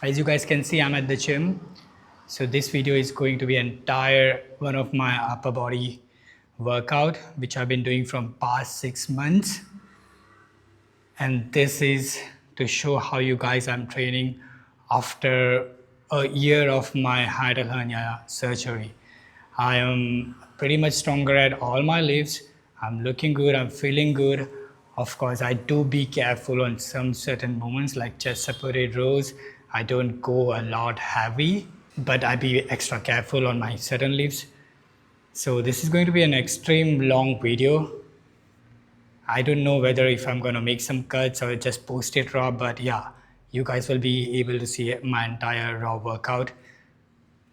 As you guys can see, I'm at the gym. So this video is going to be entire one of my upper body workout, which I've been doing from past 6 months. And this is to show how you guys I'm training after a year of my hiatal hernia surgery. I am pretty much stronger at all my lifts. I'm looking good, I'm feeling good. Of course, I do be careful on some certain moments like chest supported rows. I don't go a lot heavy, but I be extra careful on my certain lifts. So this is going to be an extreme long video. I don't know whether if I'm gonna make some cuts or just post it raw, but yeah, you guys will be able to see my entire raw workout.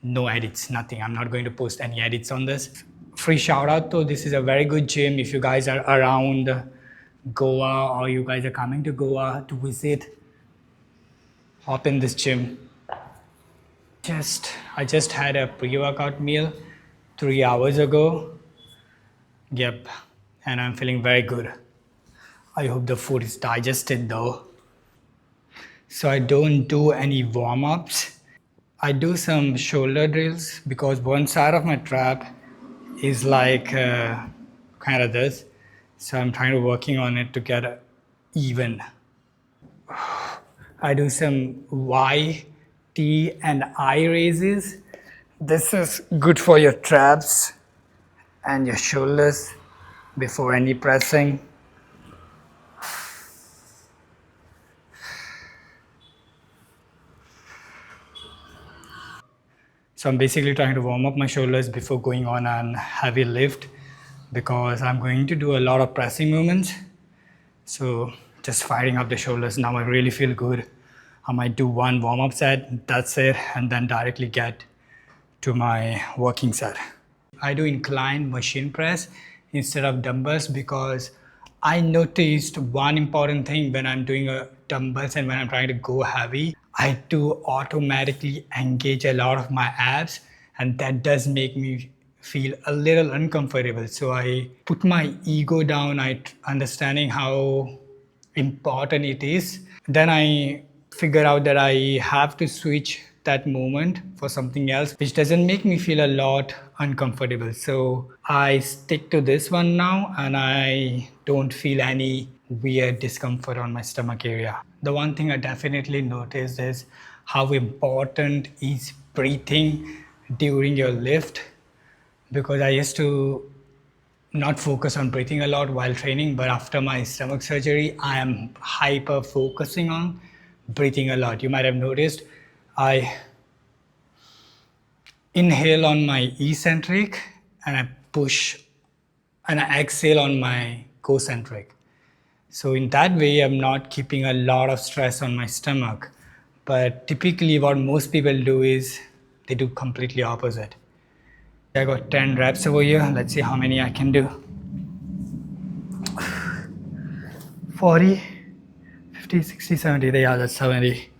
No edits, nothing. I'm not going to post any edits on this. Free shout out though, this is a very good gym. If you guys are around Goa or you guys are coming to Goa to visit, hop in this gym. I just had a pre-workout meal 3 hours ago. Yep, and I'm feeling very good. I hope the food is digested though. So I don't do any warm-ups. I do some shoulder drills because one side of my trap is like kind of this. So I'm trying to working on it to get even. I do some Y, T and I raises. This is good for your traps and your shoulders before any pressing. So I'm basically trying to warm up my shoulders before going on a heavy lift because I'm going to do a lot of pressing movements. So just firing up the shoulders. Now I really feel good. I might do one warm-up set, that's it, and then directly get to my working set. I do incline machine press instead of dumbbells because I noticed one important thing when I'm doing a dumbbells and when I'm trying to go heavy, I do automatically engage a lot of my abs, and that does make me feel a little uncomfortable. So I put my ego down, understanding how important it is. Then I figure out that I have to switch that moment for something else, which doesn't make me feel a lot uncomfortable. So I stick to this one now and I don't feel any weird discomfort on my stomach area. The one thing I definitely noticed is how important is breathing during your lift, because I used to not focus on breathing a lot while training, but after my stomach surgery, I am hyper focusing on breathing a lot. You might have noticed I inhale on my eccentric and I push and I exhale on my concentric. So in that way, I'm not keeping a lot of stress on my stomach. But typically what most people do is they do completely opposite. I got 10 reps over here. Let's see how many I can do. 40, 50, 60, 70. Yeah, that's 70.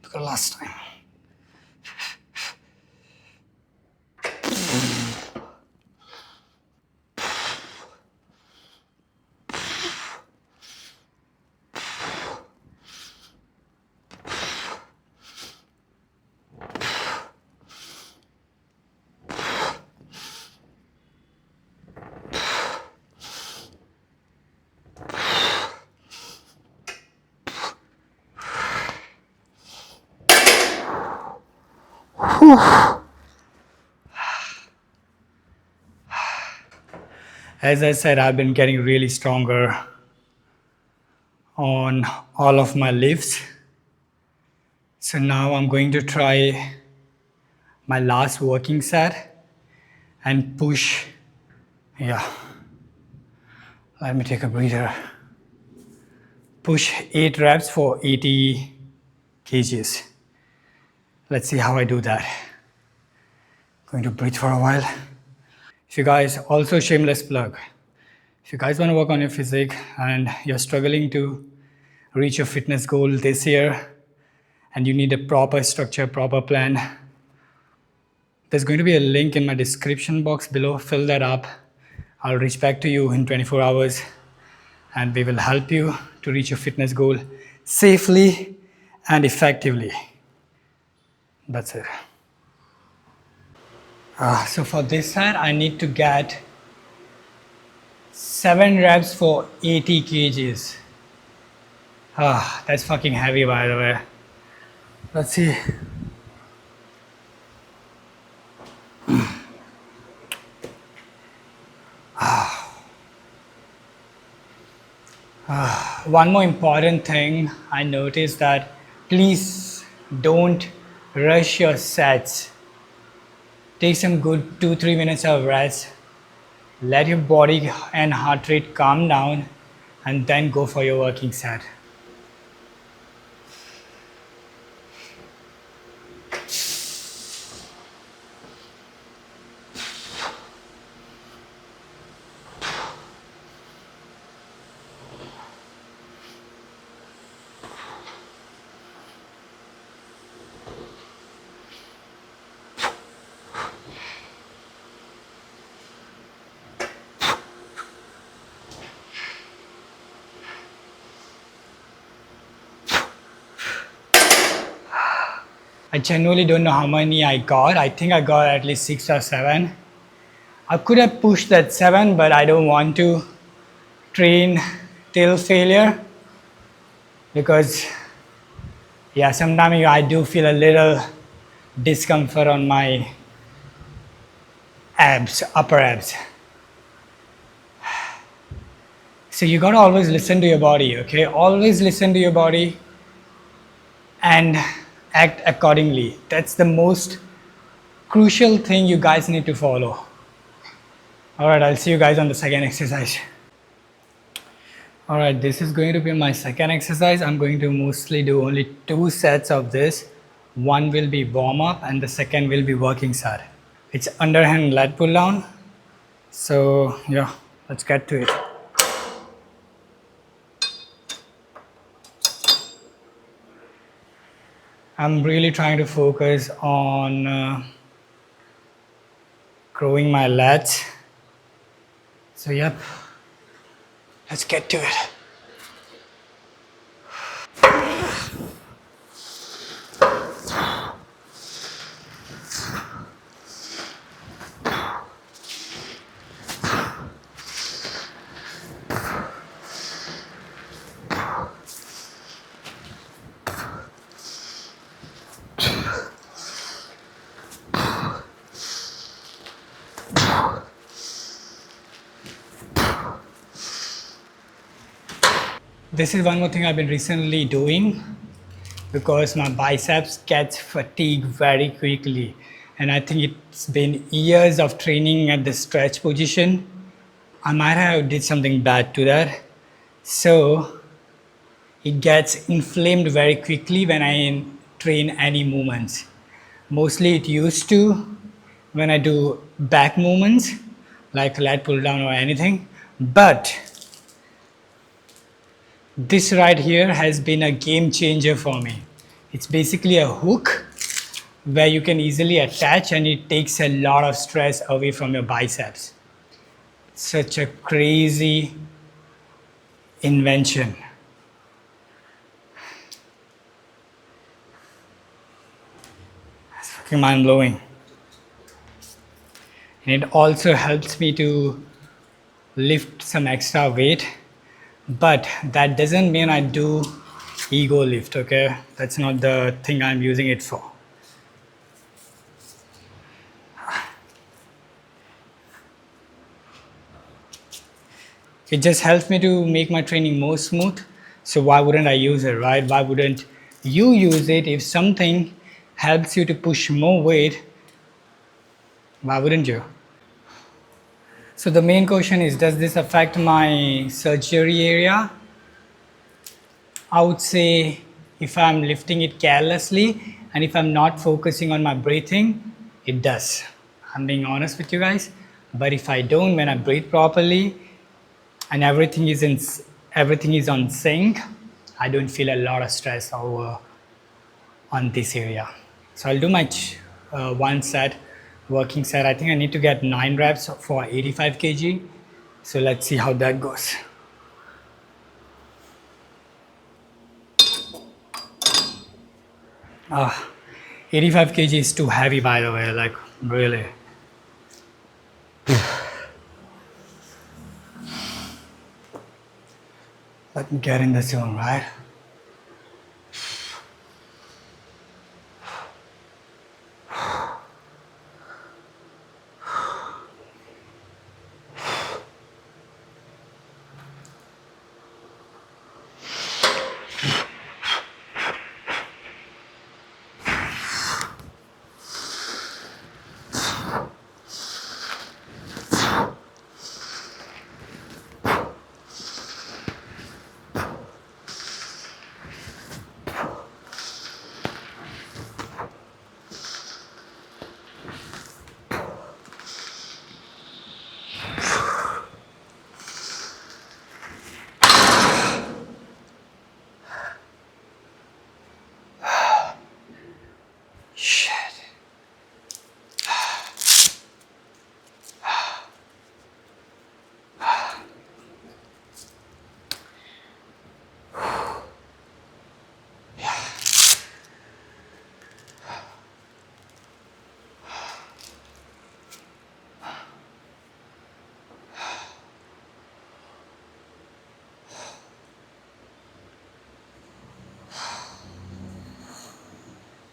Because last time. As I said, I've been getting really stronger on all of my lifts. So now I'm going to try my last working set and push. Yeah. Let me take a breather. Push 8 reps for 80 kgs. Let's see how I do that. Going to breathe for a while. If you guys, also shameless plug, if you guys want to work on your physique and you're struggling to reach your fitness goal this year and you need a proper structure, proper plan, there's going to be a link in my description box below. Fill that up. I'll reach back to you in 24 hours and we will help you to reach your fitness goal safely and effectively. That's it. So for this side, I need to get 7 reps for 80 kgs. That's fucking heavy, by the way. Let's see. One more important thing I noticed that please don't rush your sets. Take some good 2-3 minutes of rest. Let your body and heart rate calm down and then go for your working set. I genuinely don't know how many I got. I think I got at least 6 or 7. I could have pushed that 7, but I don't want to train till failure because, yeah, sometimes I do feel a little discomfort on my abs, upper abs. So you gotta always listen to your body, okay? Always listen to your body and act accordingly. That's the most crucial thing you guys need to follow. All right, I'll see you guys on the second exercise. All right, this is going to be my second exercise. I'm going to mostly do only 2 sets of this. One will be warm up and the second will be working set. It's underhand lat pull down. So yeah, let's get to it. I'm really trying to focus on growing my lats. So yep, let's get to it. This is one more thing I've been recently doing because my biceps gets fatigued very quickly, and I think it's been years of training at the stretch position. I might have did something bad to that, so it gets inflamed very quickly when I train any movements. Mostly it used to when I do back movements like lat pull down or anything, but this right here has been a game changer for me. It's basically a hook where you can easily attach and it takes a lot of stress away from your biceps. Such a crazy invention. It's fucking mind blowing. And it also helps me to lift some extra weight, but that doesn't mean I do ego lift, okay? That's not the thing I'm using it for. It just helps me to make my training more smooth. So why wouldn't I use it, right? Why wouldn't you use it? If something helps you to push more weight, why wouldn't you? So the main question is, does this affect my surgery area? I would say if I'm lifting it carelessly and if I'm not focusing on my breathing, it does. I'm being honest with you guys. But if I don't, when I breathe properly and everything is on sync, I don't feel a lot of stress over on this area. So I'll do my one set, working set. I think I need to get 9 reps for 85 kg. So let's see how that goes. 85 kg is too heavy, by the way, like really. Let me get in the zone, right?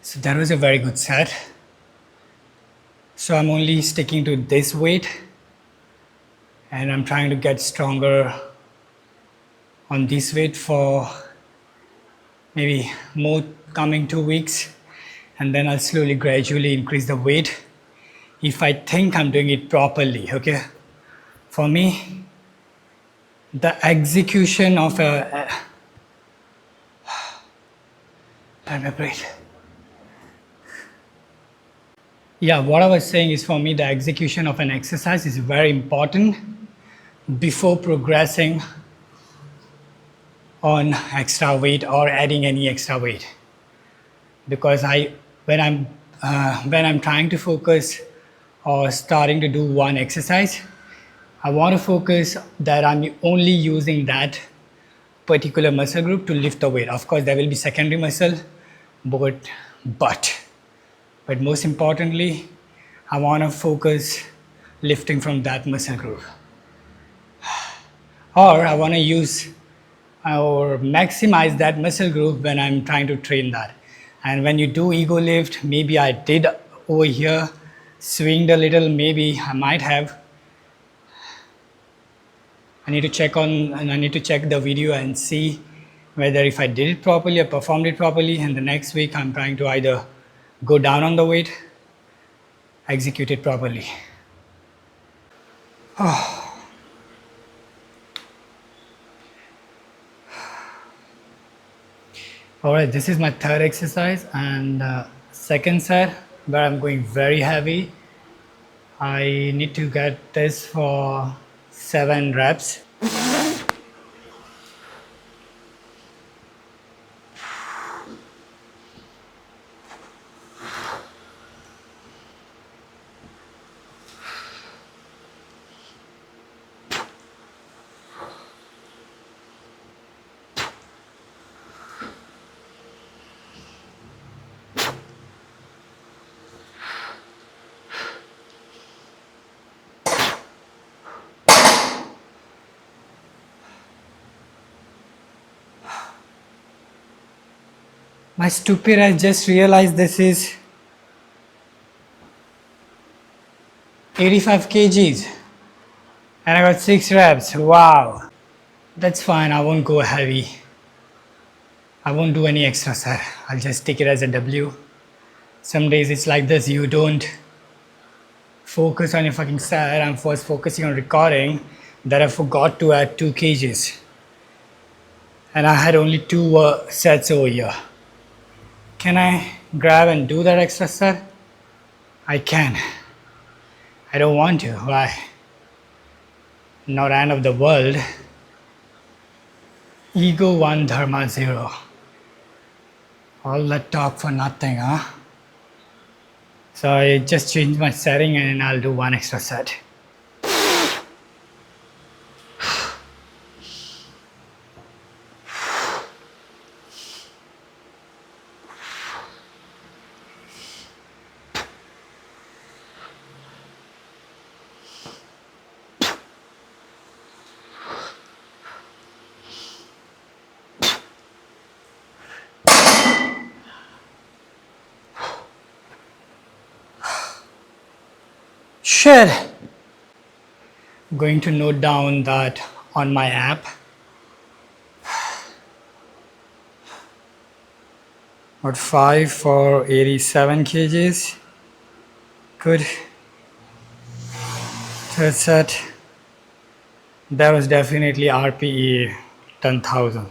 So that was a very good set. So I'm only sticking to this weight and I'm trying to get stronger on this weight for maybe more coming 2 weeks, and then I'll slowly gradually increase the weight if I think I'm doing it properly. Okay, for me the execution of let me breathe. Yeah, what I was saying is, for me the execution of an exercise is very important before progressing on extra weight or adding any extra weight, because when I'm trying to focus or starting to do one exercise, I want to focus that I'm only using that particular muscle group to lift the weight. Of course there will be secondary muscle, but most importantly I want to focus lifting from that muscle group, or I want to use or maximize that muscle group when I'm trying to train that. And when you do ego lift, maybe I did over here swinged a little, maybe I might have. I need to check the video and see whether if I did it properly or performed it properly, and the next week I'm trying to either go down on the weight, execute it properly. Alright, this is my third exercise and second set where I'm going very heavy. I need to get this for 7 reps. My stupid, I just realized this is 85 kgs and I got 6 reps. Wow, that's fine. I won't go heavy. I won't do any extra set. I'll just take it as a W. Some days it's like this, you don't focus on your fucking set. I'm first focusing on recording that I forgot to add 2 kgs. And I had only 2 sets over here. Can I grab and do that extra set? I can. I don't want to. Why? Not end of the world. Ego 1, Dharma 0. All that talk for nothing, huh? So I just changed my setting and I'll do 1 extra set. Shit. I'm going to note down that on my app. About 5 for 87 kgs. Good. Third set. That was definitely RPE 10,000.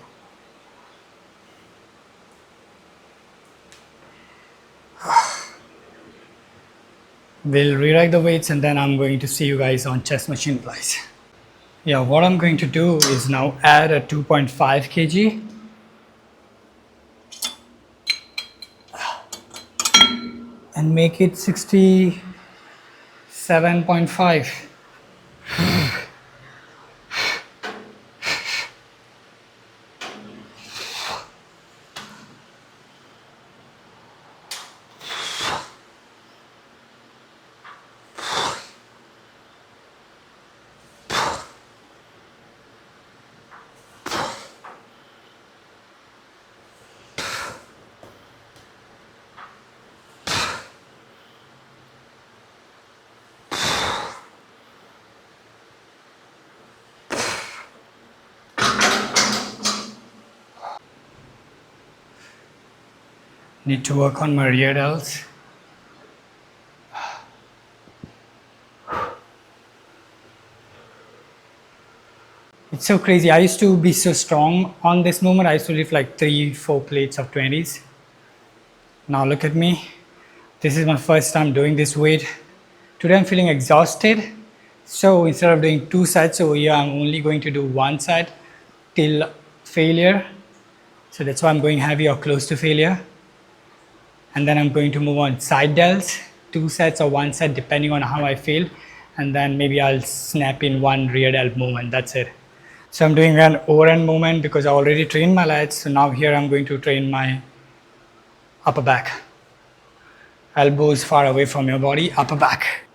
We'll rewrite the weights and then I'm going to see you guys on chest machine plies. Yeah, what I'm going to do is now add a 2.5 kg and make it 67.5. Need to work on my rear delts. It's so crazy. I used to be so strong on this movement. I used to lift like 3-4 plates of 20s. Now look at me. This is my first time doing this weight. Today I'm feeling exhausted. So instead of doing 2 sets over here, I'm only going to do 1 set till failure. So that's why I'm going heavy or close to failure. And then I'm going to move on side delts, 2 sets or 1 set depending on how I feel. And then maybe I'll snap in 1 rear delt movement. That's it. So I'm doing an overhand movement because I already trained my lats. So now here I'm going to train my upper back. Elbows far away from your body, upper back.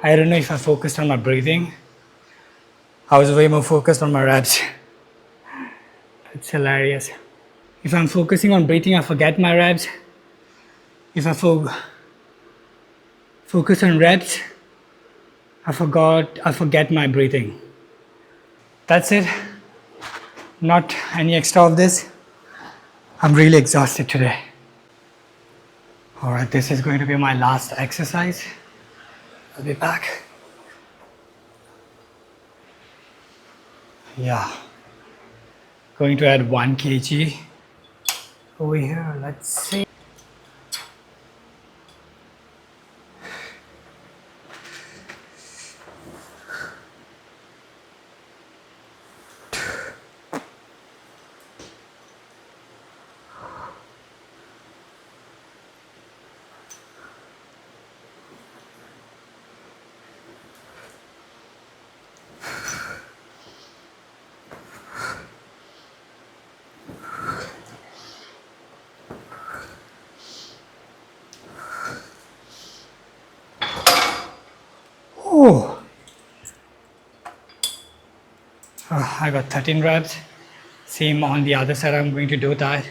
I don't know if I focused on my breathing. I was way more focused on my reps. It's hilarious. If I'm focusing on breathing, I forget my reps. If I focus on reps, I forget my breathing. That's it. Not any extra of this. I'm really exhausted today. All right, this is going to be my last exercise. I'll be back. Yeah. Going to add 1 kg over here. Let's see. Oh, I got 13 reps. Same on the other side, I'm going to do that.